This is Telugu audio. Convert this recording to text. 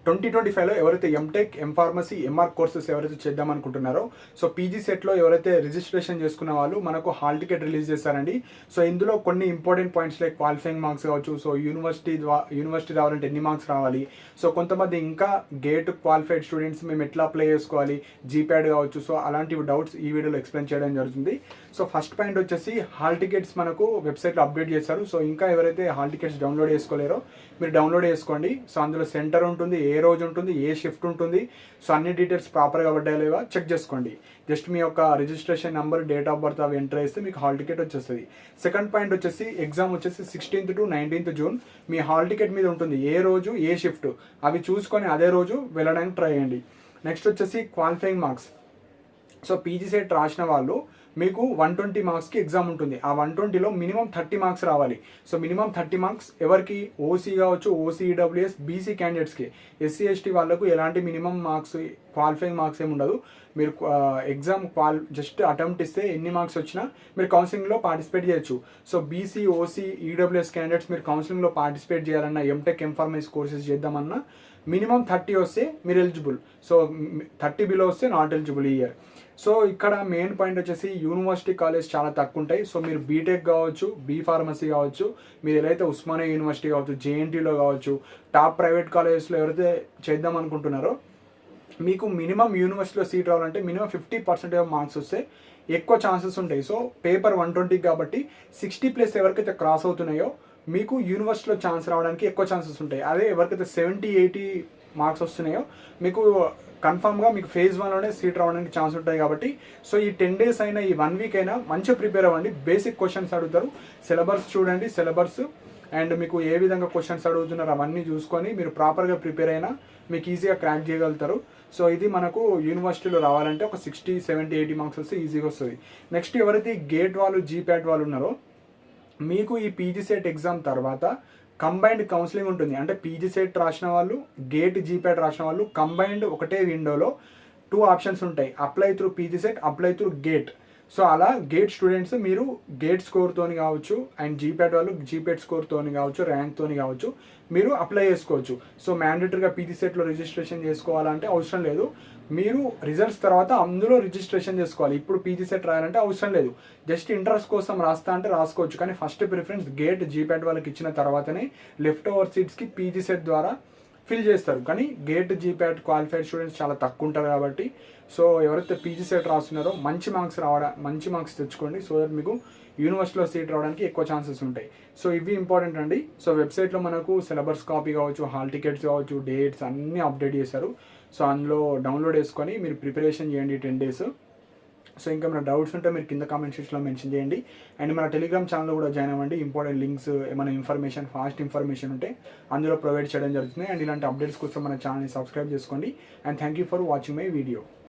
2025లో ఎవరైతే ఎంటెక్, ఎంఫార్మసీ, ఎంఆర్ కోర్సెస్ ఎవరైతే చేద్దాం అనుకుంటున్నారో, సో పీజీ సెట్లో ఎవరైతే రిజిస్ట్రేషన్ చేసుకున్న వాళ్ళు మనకు హాల్ టికెట్ రిలీజ్ చేస్తారండి. సో ఇందులో కొన్ని important points like qualifying marks కావచ్చు, సో యూనివర్సిటీ రావాలంటే ఎన్ని మార్క్స్ రావాలి, సో కొంతమంది ఇంకా గేట్ క్వాలిఫైడ్ స్టూడెంట్స్ మేము ఎట్లా అప్లై చేసుకోవాలి, జీప్యాడ్ కావచ్చు, సో అలాంటివి డౌట్స్ ఈ వీడియోలో ఎక్స్ప్లెయిన్ చేయడం జరుగుతుంది. సో ఫస్ట్ పాయింట్ వచ్చేసి హాల్ టికెట్స్ మనకు వెబ్సైట్లో అప్డేట్ చేస్తారు. సో ఇంకా ఎవరైతే హాల్ టికెట్స్ డౌన్లోడ్ చేసుకోలేరో మీరు డౌన్లోడ్ చేసుకోండి. సో అందులో సెంటర్ ఉంటుంది, ఏ రోజు ఉంటుంది, ఏ షిఫ్ట్ ఉంటుంది, సో అన్ని డీటెయిల్స్ ప్రాపర్గా పడ్డాయో లేవా చెక్ చేసుకోండి. జస్ట్ మీ యొక్క registration number, date of birth అవి ఎంటర్ చేస్తే మీకు హాల్ టికెట్ వచ్చేస్తుంది. సెకండ్ పాయింట్ వచ్చేసి ఎగ్జామ్ వచ్చేసి 16th to 19th June me hall ticket మీద ఉంటుంది, ఏ రోజు ఏ షిఫ్ట్ అవి చూసుకొని అదే రోజు వెళ్ళడానికి ట్రై చేయండి. నెక్స్ట్ వచ్చేసి qualifying marks. So PG CET రాసిన వాళ్ళు మీకు 120 మార్క్స్కి ఎగ్జామ్ ఉంటుంది. ఆ 120లో మినిమం 30 మార్క్స్ రావాలి. సో మినిమం 30 మార్క్స్ ఎవరికి, ఓసీ కావచ్చు, ఓసీ, ఈడబ్ల్యూఎస్, బీసీ క్యాండిడేట్స్కి. ఎస్సీ ఎస్టీ వాళ్ళకు ఎలాంటి మినిమం మార్క్స్, క్వాలిఫైయింగ్ మార్క్స్ ఏమి ఉండదు. మీరు ఎగ్జామ్ జస్ట్ అటెంప్ట్ ఇస్తే ఎన్ని మార్క్స్ వచ్చినా మీరు కౌన్సిలింగ్లో పార్టిసిపేట్ చేయొచ్చు. So BC, OC, EWS candidates మీరు కౌన్సిలింగ్లో పార్టిసిపేట్ చేయాలన్నా, ఎంటెక్, ఎంఫార్మసీ కోర్సెస్ చేద్దామన్నా మినిమం 30 వస్తే మీరు ఎలిజిబుల్. సో 30 బిలో వస్తే నాట్ ఎలిజిబుల్ ఈ ఇయర్. సో ఇక్కడ మెయిన్ పాయింట్ వచ్చేసి యూనివర్సిటీ కాలేజ్ చాలా తక్కువ ఉంటాయి. సో మీరు బీటెక్ కావచ్చు, బీ ఫార్మసీ కావచ్చు, మీరు ఏదైతే ఉస్మానియా యూనివర్సిటీ కావచ్చు, జేఎన్టీలో కావచ్చు, టాప్ ప్రైవేట్ కాలేజెస్లో ఎవరైతే చేద్దాం అనుకుంటున్నారో మీకు మినిమం యూనివర్సిటీలో సీట్ రావాలంటే మినిమం 50% మార్క్స్ వస్తే ఎక్కువ ఛాన్సెస్ ఉంటాయి. సో పేపర్ 120 కాబట్టి 60+ ఎవరికైతే క్రాస్ అవుతున్నాయో మీకు యూనివర్సిటీలో ఛాన్స్ రావడానికి ఎక్కువ ఛాన్సెస్ ఉంటాయి. అదే ఎవరికైతే 70-80 మార్క్స్ వస్తున్నాయో మీకు కన్ఫామ్గా మీకు ఫేజ్ 1లోనే సీట్ రావడానికి ఛాన్స్ ఉంటాయి. కాబట్టి సో ఈ 10 days అయినా, ఈ 1 week అయినా మంచిగా ప్రిపేర్ అవ్వండి. బేసిక్ క్వశ్చన్స్ అడుగుతారు, సిలబస్ చూడండి, సిలబస్ అండ్ మీకు ఏ విధంగా క్వశ్చన్స్ అడుగుతున్నారు అవన్నీ చూసుకొని మీరు ప్రాపర్గా ప్రిపేర్ అయినా మీకు ఈజీగా క్రాక్ చేయగలుగుతారు. సో ఇది మనకు యూనివర్సిటీలో రావాలంటే ఒక 60, 70, 80 మార్క్స్ వస్తే ఈజీగా వస్తుంది. నెక్స్ట్ ఎవరైతే గేట్ వాళ్ళు, జీప్యాట్ వాళ్ళు ఉన్నారో మీకు ఈ పీజీ సెట్ ఎగ్జామ్ తర్వాత కంబైన్డ్ కౌన్సిలింగ్ ఉంటుంది. అంటే పీజీ సెట్ రాసిన వాళ్ళు, గేట్, జీప్యాట్ రాసిన వాళ్ళు కంబైన్డ్ ఒకటే విండోలో 2 ఆప్షన్స్ ఉంటాయి. Apply through PG set, apply through gate. So అలా గేట్ స్టూడెంట్స్ మీరు గేట్ స్కోర్తోని కావచ్చు అండ్ జీప్యాట్ వాళ్ళు జీప్యాట్ స్కోర్తోని కావచ్చు, ర్యాంక్తోని కావచ్చు మీరు అప్లై చేసుకోవచ్చు. సో మ్యాండేటరీగా పీజీ సెట్లో రిజిస్ట్రేషన్ చేసుకోవాలంటే అవసరం లేదు. మీరు రిజల్ట్స్ తర్వాత అందులో రిజిస్ట్రేషన్ చేసుకోవాలి. ఇప్పుడు పీజీ సెట్ రాయాలంటే అవసరం లేదు. జస్ట్ ఇంట్రెస్ట్ కోసం రాస్తా అంటే రాసుకోవచ్చు. కానీ ఫస్ట్ ప్రిఫరెన్స్ గేట్, జీప్యాట్ వాళ్ళకి ఇచ్చిన తర్వాతనే లెఫ్ట్ ఓవర్ సీట్స్కి పీజీ సెట్ ద్వారా ఫిల్ చేస్తారు. కానీ గేట్, జీప్యాట్ క్వాలిఫైడ్ స్టూడెంట్స్ చాలా తక్కువ ఉంటారు కాబట్టి సో ఎవరైతే పీజీ సెట్ రాస్తున్నారో మంచి మార్క్స్ తెచ్చుకోండి. సో దట్ మీకు యూనివర్సిటీలో సీట్ రావడానికి ఎక్కువ ఛాన్సెస్ ఉంటాయి. సో ఇవి ఇంపార్టెంట్ అండి. సో వెబ్సైట్లో మనకు సిలబస్ కాపీ కావచ్చు, హాల్ టికెట్స్ కావచ్చు, డేట్స్ అన్నీ అప్డేట్ చేశారు. సో అందులో డౌన్లోడ్ చేసుకొని మీరు ప్రిపరేషన్ చేయండి 10 days. సో ఇంకా మన డౌట్స్ ఉంటే మీరు కింద కామెంట్ సెక్షన్లో మెన్షన్ చేయండి. అండ్ మన టెలిగ్రామ్ ఛానల్లో కూడా జాయిన్ అవ్వండి. ఇంపార్టెంట్ లింక్స్, ఏమైనా ఇన్ఫర్మేషన్, ఫాస్ట్ ఇన్ఫర్మేషన్ ఉంటే అందులో ప్రొవైడ్ చేయడం జరుగుతుంది. అండ్ ఇలాంటి అప్డేట్స్ కోసం మన ఛానల్ని సబ్స్క్రైబ్ చేసుకోండి. And thank you for watching my video.